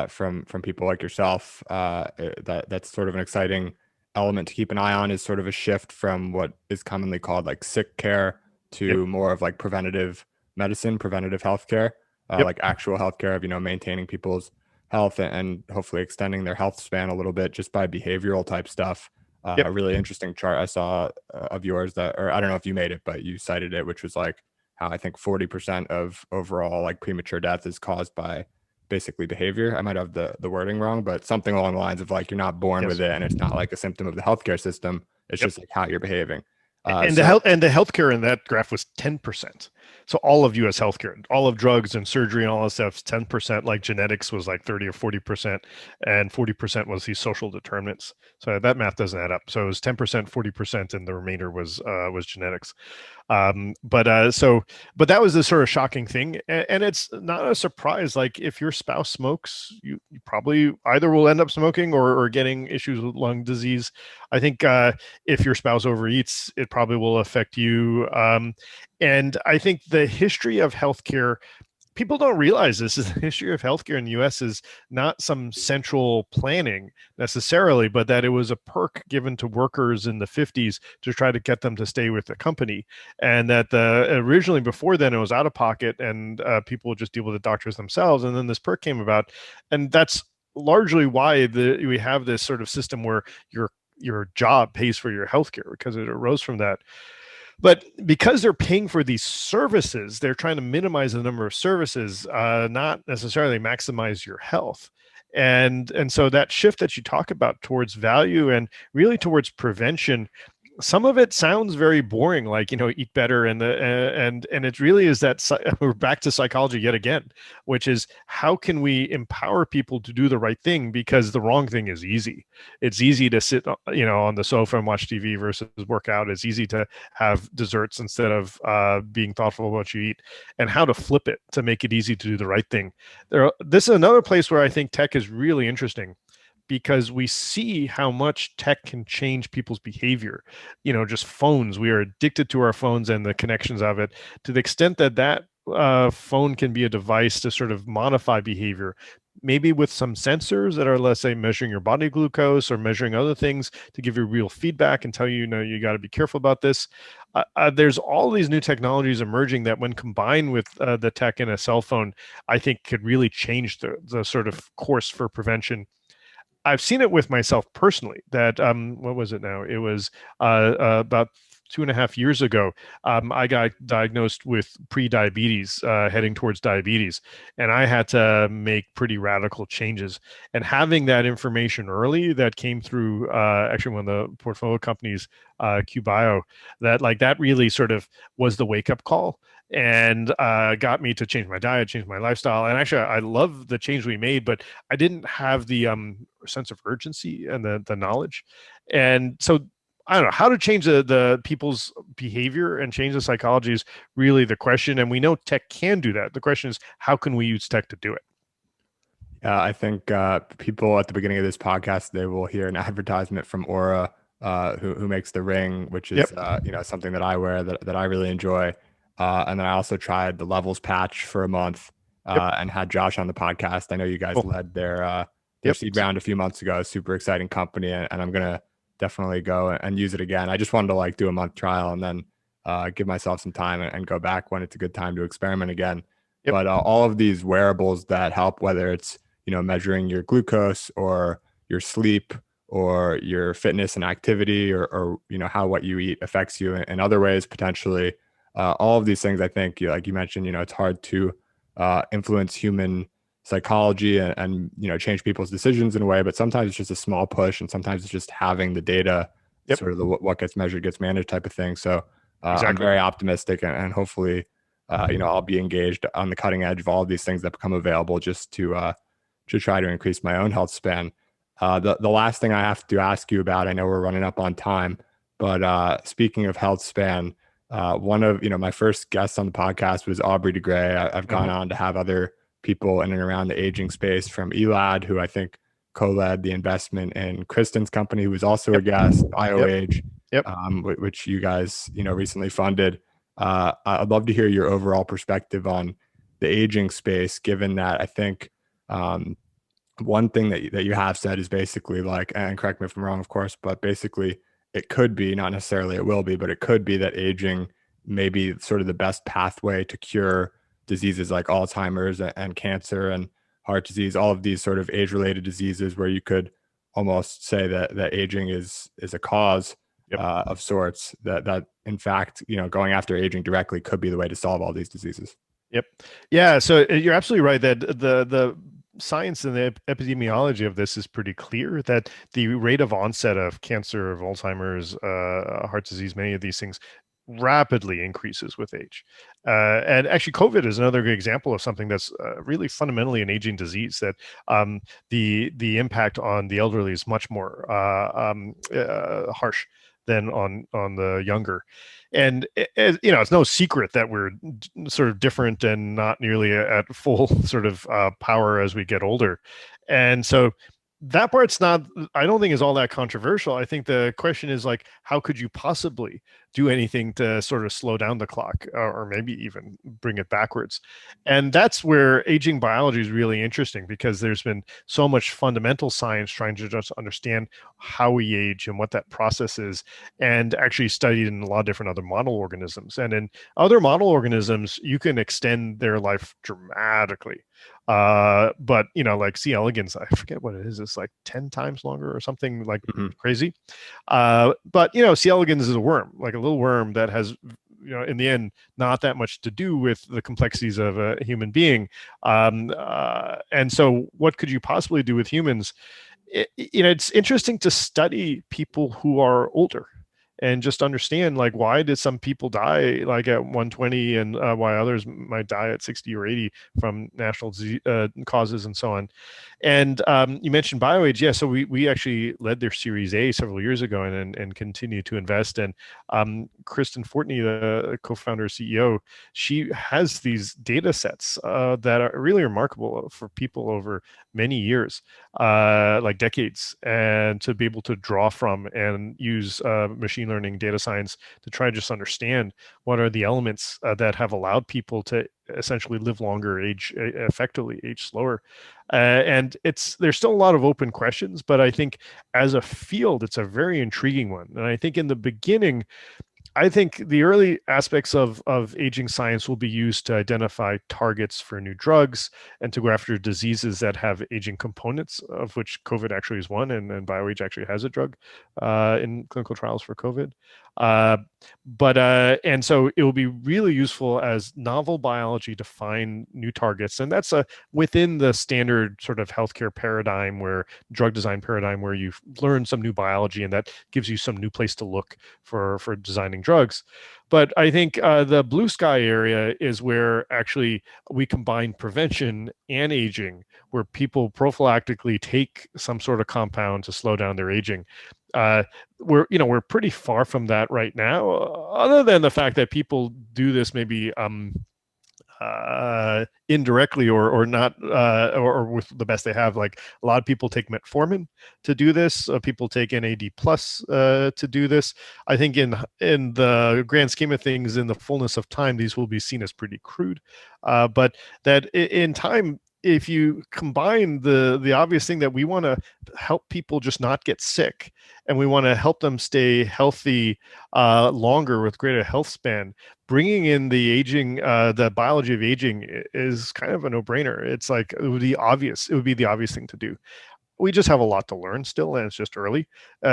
from people like yourself that's sort of an exciting element to keep an eye on is sort of a shift from what is commonly called like sick care Yep. to more of like preventative medicine, preventative healthcare, Yep. like actual healthcare of maintaining people's health and hopefully extending their health span a little bit just by behavioral type stuff. Yep. A really interesting chart I saw of yours or I don't know if you made it, but you cited it, which was like how I think 40% of overall like premature death is caused by basically behavior. I might have the wording wrong, but something along the lines of like you're not born Yes. with it and it's not like a symptom of the healthcare system. It's Yep. just like how you're behaving. And So the healthcare in that graph was 10%. So all of U.S. healthcare, all of drugs and surgery and all that stuff, 10%. Like genetics was like 30 or 40%, and 40% was these social determinants. So that math doesn't add up. So it was 10%, 40%, and the remainder was genetics. But that was the sort of shocking thing, and it's not a surprise. Like if your spouse smokes, you probably either will end up smoking or getting issues with lung disease. I think if your spouse overeats, it probably will affect you. And I think the history of healthcare, people don't realize this is the history of healthcare in the US is not some central planning necessarily, but that it was a perk given to workers in the 50s to try to get them to stay with the company. And that originally before then it was out of pocket and people would just deal with the doctors themselves. And then this perk came about. And that's largely why we have this sort of system where your job pays for your healthcare because it arose from that. But because they're paying for these services, they're trying to minimize the number of services, not necessarily maximize your health. And so that shift that you talk about towards value and really towards prevention, some of it sounds very boring, like eat better, and it really is that we're back to psychology yet again, which is how can we empower people to do the right thing, because the wrong thing is easy. It's easy to sit on the sofa and watch TV versus work out. It's easy to have desserts instead of being thoughtful about what you eat, and how to flip it to make it easy to do the right thing. This is another place where I think tech is really interesting, because we see how much tech can change people's behavior. Just phones, we are addicted to our phones and the connections of it, to the extent that phone can be a device to sort of modify behavior, maybe with some sensors that are, let's say, measuring your body glucose or measuring other things to give you real feedback and tell you, you got to be careful about this. There's all these new technologies emerging that, when combined with the tech in a cell phone, I think could really change the sort of course for prevention. I've seen it with myself personally. That what was it now? It was about 2.5 years ago. I got diagnosed with pre-diabetes, heading towards diabetes, and I had to make pretty radical changes. And having that information early, that came through actually one of the portfolio companies, QBio, that really sort of was the wake-up call, and got me to change my diet, change my lifestyle. And actually, I love the change we made, but I didn't have the sense of urgency and the knowledge. And so I don't know how to change the people's behavior and change the psychology is really the question. And we know tech can do that. The question is, how can we use tech to do it? I think people at the beginning of this podcast, they will hear an advertisement from Aura, who makes the ring, which is Yep. something that I wear that I really enjoy. And then I also tried the Levels patch for a month Yep. and had Josh on the podcast. I know you guys Cool. led their Yep. seed round a few months ago. Super exciting company, and I'm gonna definitely go and use it again. I just wanted to like do a month trial and then give myself some time and go back when it's a good time to experiment again. Yep. But all of these wearables that help, whether it's measuring your glucose or your sleep or your fitness and activity, or how what you eat affects you in other ways potentially. All of these things, I think, like you mentioned, it's hard to influence human psychology and change people's decisions in a way, but sometimes it's just a small push, and sometimes it's just having the data, Yep. sort of what gets measured gets managed type of thing. So I'm Exactly. very optimistic, and hopefully, I'll be engaged on the cutting edge of all of these things that become available, just to try to increase my own health span. The last thing I have to ask you about, I know we're running up on time, but speaking of health span, one of my first guests on the podcast was Aubrey de Grey. I've gone Hmm. on to have other people in and around the aging space, from Elad, who I think co-led the investment in Kristen's company, who was also a Yep. guest, Yep. BioAge, Yep. which you guys recently funded. I'd love to hear your overall perspective on the aging space, given that I think one thing that you have said is basically like, and correct me if I'm wrong, of course, but basically it could be, not necessarily it will be, but it could be that aging may be sort of the best pathway to cure diseases like Alzheimer's and cancer and heart disease, all of these sort of age-related diseases, where you could almost say that aging is a cause Yep. of sorts, that in fact, going after aging directly could be the way to solve all these diseases. Yep. Yeah. So you're absolutely right that the science and the epidemiology of this is pretty clear, that the rate of onset of cancer, of Alzheimer's, heart disease, many of these things rapidly increases with age. And actually, COVID is another good example of something that's really fundamentally an aging disease. That the impact on the elderly is much more harsh than on the younger. And it's no secret that we're sort of different and not nearly at full sort of power as we get older. And so that part's not, I don't think, is all that controversial. I think the question is like, how could you possibly do anything to sort of slow down the clock, or maybe even bring it backwards? And that's where aging biology is really interesting, because there's been so much fundamental science trying to just understand how we age and what that process is, and actually studied in a lot of different other model organisms. And in other model organisms, you can extend their life dramatically. But like C. elegans, I forget what it is. It's like 10 times longer or something like Mhm. crazy. But C. elegans is a worm, like a little worm that has, in the end, not that much to do with the complexities of a human being. And so what could you possibly do with humans? It's interesting to study people who are older and just understand, like, why did some people die like at 120, and why others might die at 60 or 80 from national disease, causes and so on. And you mentioned BioAge. Yeah, so we actually led their Series A several years ago, and continue to invest. And Kristen Fortney, the co-founder CEO, she has these data sets that are really remarkable for people over many years, like decades, and to be able to draw from and use machine learning, data science, to try to just understand what are the elements that have allowed people to essentially live longer, age effectively, age slower. And there's still a lot of open questions, but I think as a field, it's a very intriguing one. And I think in the beginning, I think the early aspects of aging science will be used to identify targets for new drugs and to go after diseases that have aging components, of which COVID actually is one, and BioAge actually has a drug in clinical trials for COVID. Uh, and so it will be really useful as novel biology to find new targets, and that's within the standard sort of healthcare paradigm, where drug design paradigm, where you've learned some new biology, and that gives you some new place to look for designing drugs. But I think the blue sky area is where actually we combine prevention and aging, where people prophylactically take some sort of compound to slow down their aging. We're pretty far from that right now, other than the fact that people do this maybe indirectly, or not, or with the best they have. Like, a lot of people take metformin to do this. People take NAD plus to do this. I think in the grand scheme of things, in the fullness of time, these will be seen as pretty crude, but that in time, if you combine the obvious thing that we want to help people just not get sick, and we want to help them stay healthy longer with greater health span, bringing in the aging, the biology of aging is kind of a no-brainer. It's like it would be obvious. It would be the obvious thing to do. We just have a lot to learn still, and it's just early.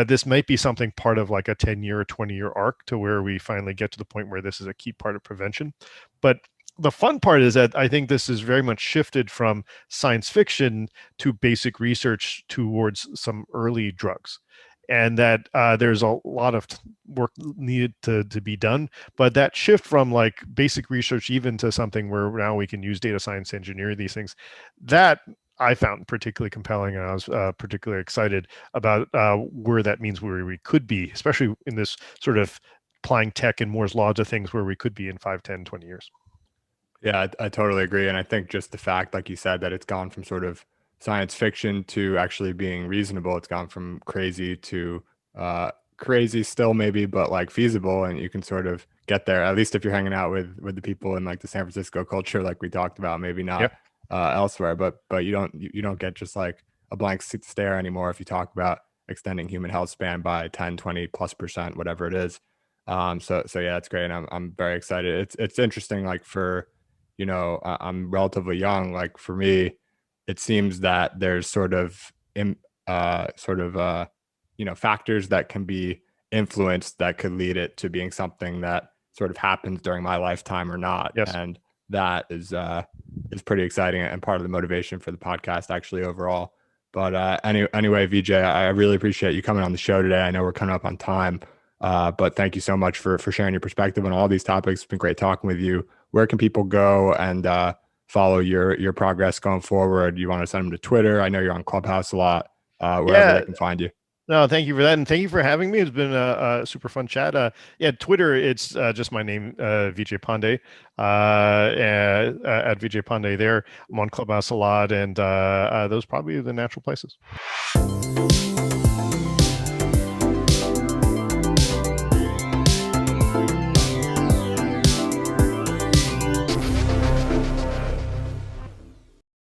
This might be something part of like a 10-year or 20-year arc to where we finally get to the point where this is a key part of prevention. But the fun part is that I think this is very much shifted from science fiction to basic research towards some early drugs. And that there's a lot of work needed to be done. But that shift from like basic research even to something where now we can use data science engineer these things, that I found particularly compelling, and I was particularly excited about where that means where we could be, especially in this sort of applying tech and Moore's law to things where we could be in 5, 10, 20 years. Yeah, I totally agree. And I think just the fact, like you said, that it's gone from sort of science fiction to actually being reasonable. It's gone from crazy to crazy still maybe, but like feasible. And you can sort of get there, at least if you're hanging out with the people in like the San Francisco culture, like we talked about, maybe not Yep. elsewhere, but you don't get just like a blank stare anymore if you talk about extending human health span by 10, 20+%, whatever it is. So yeah, that's great. And I'm very excited. It's interesting, like for, I'm relatively young. Like for me, it seems that there's sort of sort of factors that can be influenced that could lead it to being something that sort of happens during my lifetime or not. Yes. And that is pretty exciting and part of the motivation for the podcast actually overall. But anyway, Vijay, I really appreciate you coming on the show today. I know we're coming up on time, but thank you so much for sharing your perspective on all these topics. It's been great talking with you. Where can people go and follow your progress going forward? You want to send them to Twitter? I know you're on Clubhouse a lot. Wherever Yeah. they can find you. No, thank you for that, and thank you for having me. It's been a super fun chat. Yeah, Twitter, it's just my name, Vijay Pande, at Vijay Pande there. I'm on Clubhouse a lot, and those are probably the natural places.